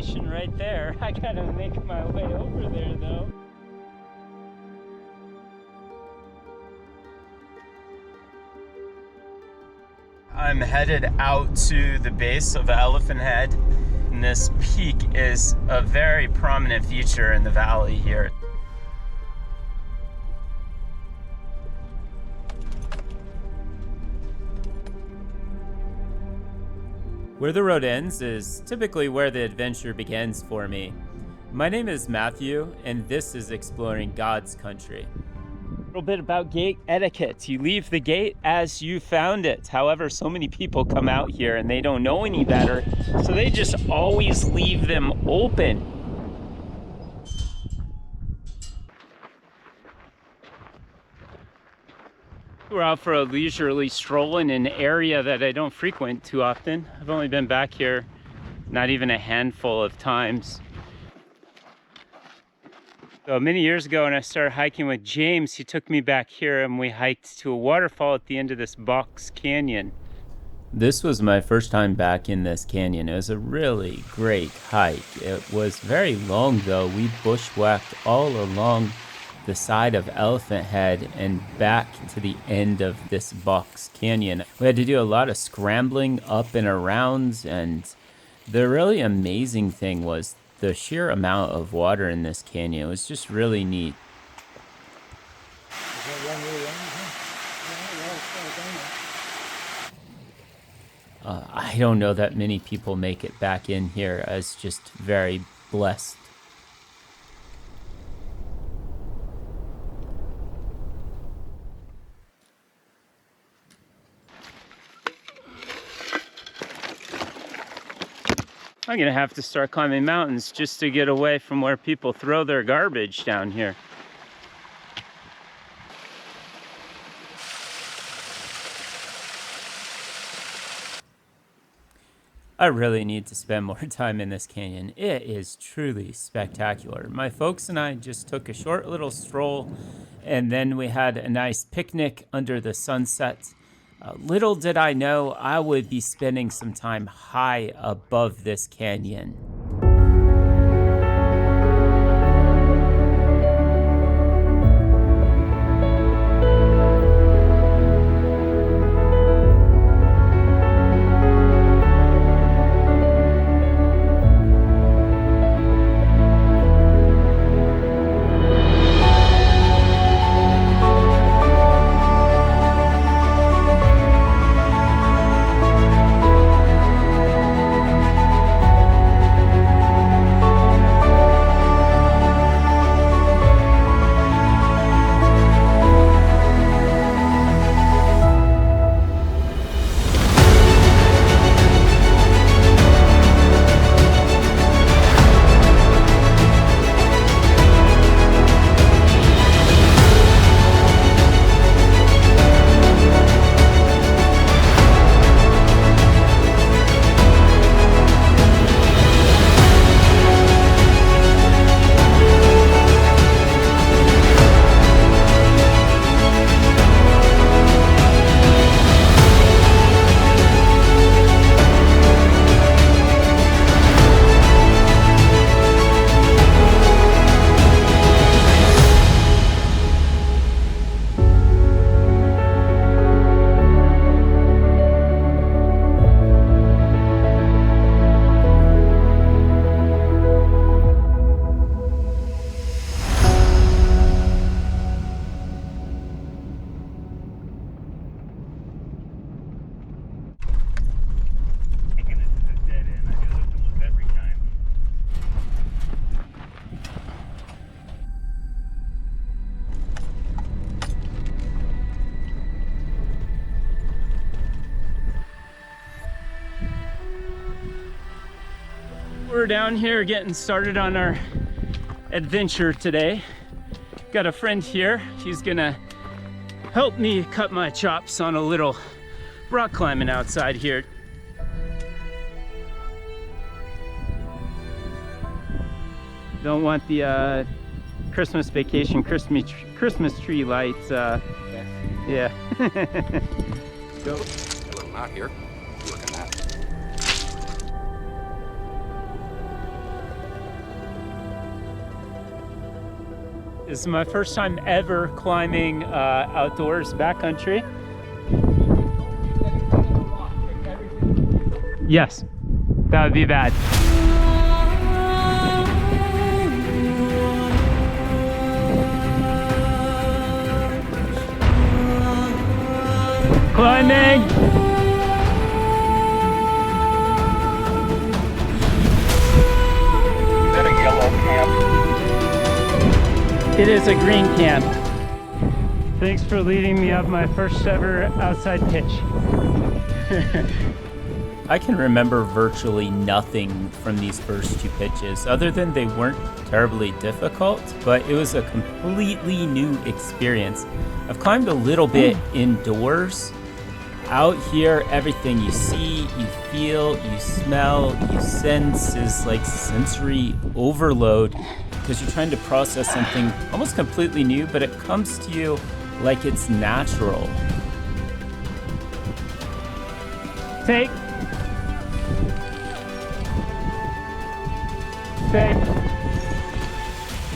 station right there. I gotta make my way over there though. I'm headed out to the base of Elephant Head, and this peak is a very prominent feature in the valley here. Where the road ends is typically where the adventure begins for me. My name is Matthew, and this is Exploring God's Country. A little bit about gate etiquette. You leave the gate as you found it. However, so many people come out here and they don't know any better, so they just always leave them open. We're out for a leisurely stroll in an area that I don't frequent too often. I've only been back here not even a handful of times. So many years ago when I started hiking with James, he took me back here and we hiked to a waterfall at the end of this box canyon. This was my first time back in this canyon. It was a really great hike. It was very long though. We bushwhacked all along the side of Elephant Head and back to the end of this box canyon. We had to do a lot of scrambling up and around, and the really amazing thing was the sheer amount of water in this canyon. It was just really neat. I don't know that many people make it back in here. I was just very blessed. I'm gonna have to start climbing mountains just to get away from where people throw their garbage down here. I really need to spend more time in this canyon. It is truly spectacular. My folks and I just took a short little stroll, and then we had a nice picnic under the sunset. Little did I know I would be spending some time high above this canyon. We're down here getting started on our adventure today. Got a friend here. He's gonna help me cut my chops on a little rock climbing outside here. Don't want the Christmas vacation Christmas tree lights. Yeah. Go. A little out here. Look at that. This is my first time ever climbing outdoors backcountry. Yes, that would be bad. Climbing! Is that a yellow camp? It is a green camp. Thanks for leading me up my first ever outside pitch. I can remember virtually nothing from these first two pitches, other than they weren't terribly difficult, but it was a completely new experience. I've climbed a little bit indoors. Out here, everything you see, you feel, you smell, you sense is like sensory overload because you're trying to process something almost completely new, but it comes to you like it's natural. Take.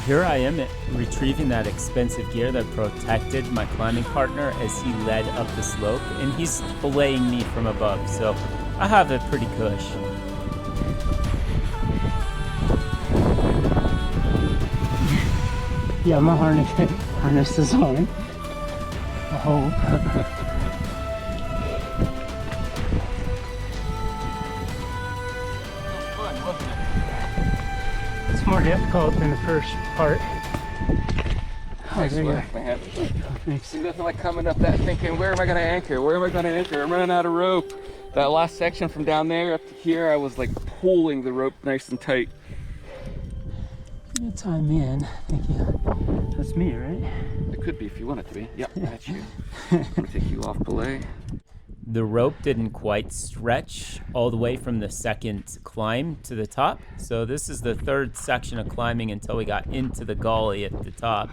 Here I am retrieving that expensive gear that protected my climbing partner as he led up the slope, and he's belaying me from above, so I have it pretty cush. Yeah, my harness is on. I hope. More difficult than the first part. Thanks, man. Thanks. See, nothing like coming up that thinking, where am I going to anchor? Where am I going to anchor? I'm running out of rope. That last section from down there up to here, I was like pulling the rope nice and tight. Good time in. Thank you. That's me, right? It could be if you want it to be. Yep, that's you. I'm going to take you off belay. The rope didn't quite stretch all the way from the second climb to the top. So this is the third section of climbing until we got into the gully at the top.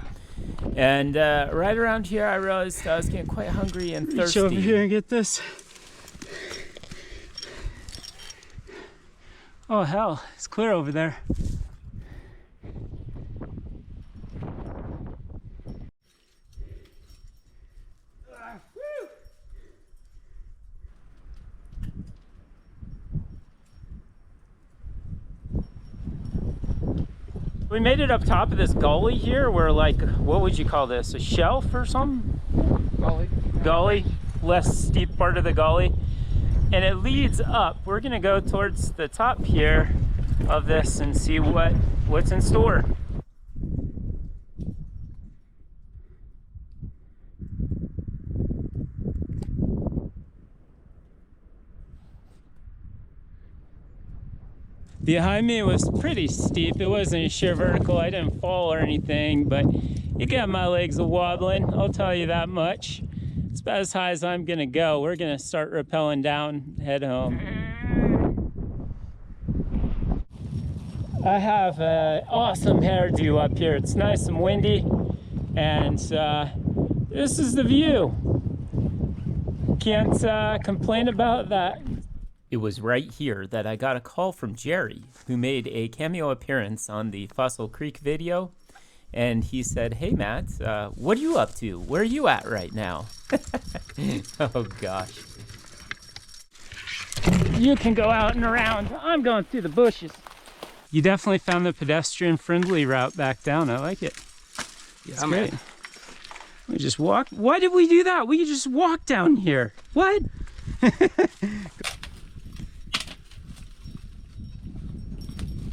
And right around here, I realized I was getting quite hungry and thirsty. Reach over here and get this. Oh, hell, it's clear over there. We made it up top of this gully here. We're like, what would you call this? A shelf or something? Gully. Gully, less steep part of the gully. And it leads up. We're gonna go towards the top here of this and see what's in store. Behind me was pretty steep. It wasn't sheer vertical. I didn't fall or anything, but it got my legs a wobbling. I'll tell you that much. It's about as high as I'm gonna go. We're gonna start rappelling down, head home. I have an awesome hairdo up here. It's nice and windy, and this is the view. Can't complain about that. It was right here that I got a call from Jerry, who made a cameo appearance on the Fossil Creek video. And he said, hey, Matt, what are you up to? Where are you at right now? Oh, gosh. You can go out and around. I'm going through the bushes. You definitely found the pedestrian-friendly route back down. I like it. Yeah, it's great. We just walk. Why did we do that? We could just walk down here. What?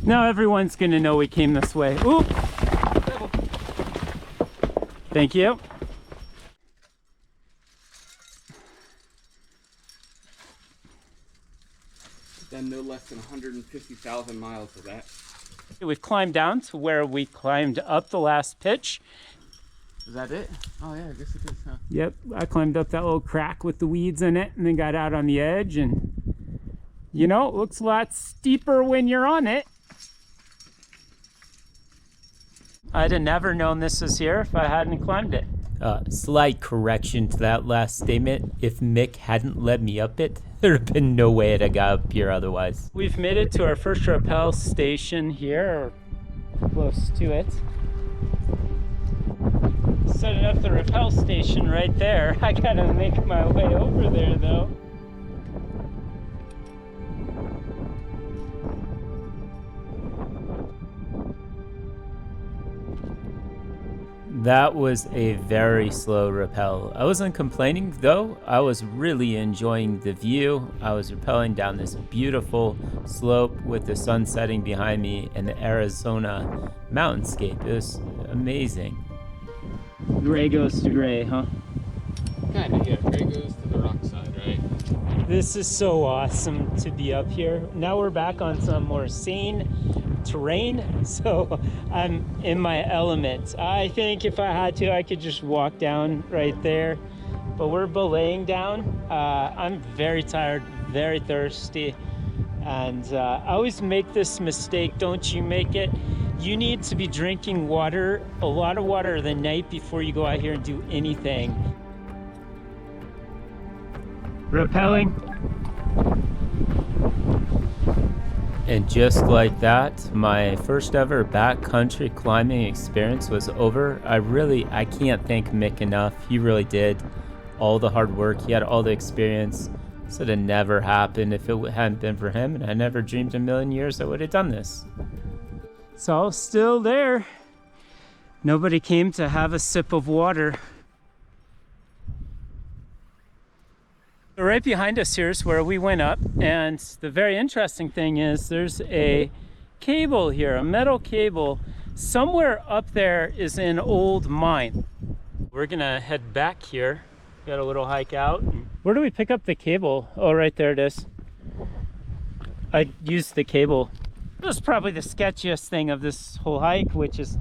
Now everyone's gonna know we came this way. Ooh. Thank you. Done no less than 150,000 miles of that. We've climbed down to where we climbed up the last pitch. Is that it? Oh yeah, I guess it is, huh? Yep, I climbed up that little crack with the weeds in it and then got out on the edge, and you know, it looks a lot steeper when you're on it. I'd have never known this was here if I hadn't climbed it. Slight correction to that last statement. If Mick hadn't led me up it, there'd have been no way I'd have got up here otherwise. We've made it to our first rappel station here, or close to it. off the rappel station right there. I gotta make my way over there though. That was a very slow rappel. I wasn't complaining though. I was really enjoying the view. I was rappelling down this beautiful slope with the sun setting behind me and the Arizona mountainscape. It was amazing. Gray goes to gray, huh? Kinda, yeah. Gray goes to the rock side, right? This is so awesome to be up here. Now we're back on some more sane terrain, so I'm in my element. I think if I had to, I could just walk down right there, but we're belaying down. I'm very tired, very thirsty, and I always make this mistake. Don't you make it? You need to be drinking water, a lot of water the night before you go out here and do anything. Repelling. And just like that, my first ever backcountry climbing experience was over. I can't thank Mick enough. He really did all the hard work. He had all the experience. This would have never happened if it hadn't been for him, and I never dreamed in a million years I would have done this. It's all still there. Nobody came to have a sip of water. Right behind us here is where we went up, and the very interesting thing is there's a cable here, a metal cable. Somewhere up there is an old mine. We're gonna head back here. Got a little hike out. Where do we pick up the cable? Oh, right there it is. I used the cable. This is probably the sketchiest thing of this whole hike, which is,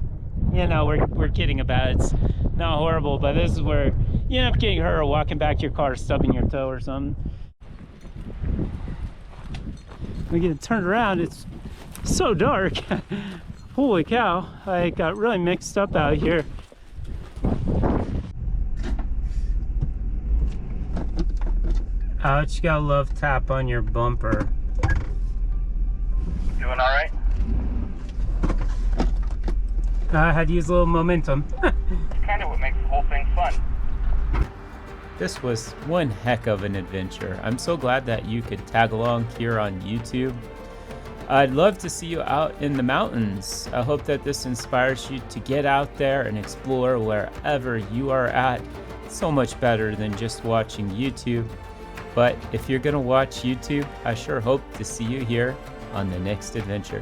you know, we're kidding about it. It's not horrible, but this is where you end up getting hurt or walking back to your car, stubbing your toe or something. We get turned around, it's so dark. Holy cow, I got really mixed up out here. Ouch, you gotta love tap on your bumper. Doing all right? I had to use a little momentum. It's kind of what makes the whole thing fun. This was one heck of an adventure. I'm so glad that you could tag along here on YouTube. I'd love to see you out in the mountains. I hope that this inspires you to get out there and explore wherever you are at. It's so much better than just watching YouTube. But if you're gonna watch YouTube, I sure hope to see you here on the next adventure.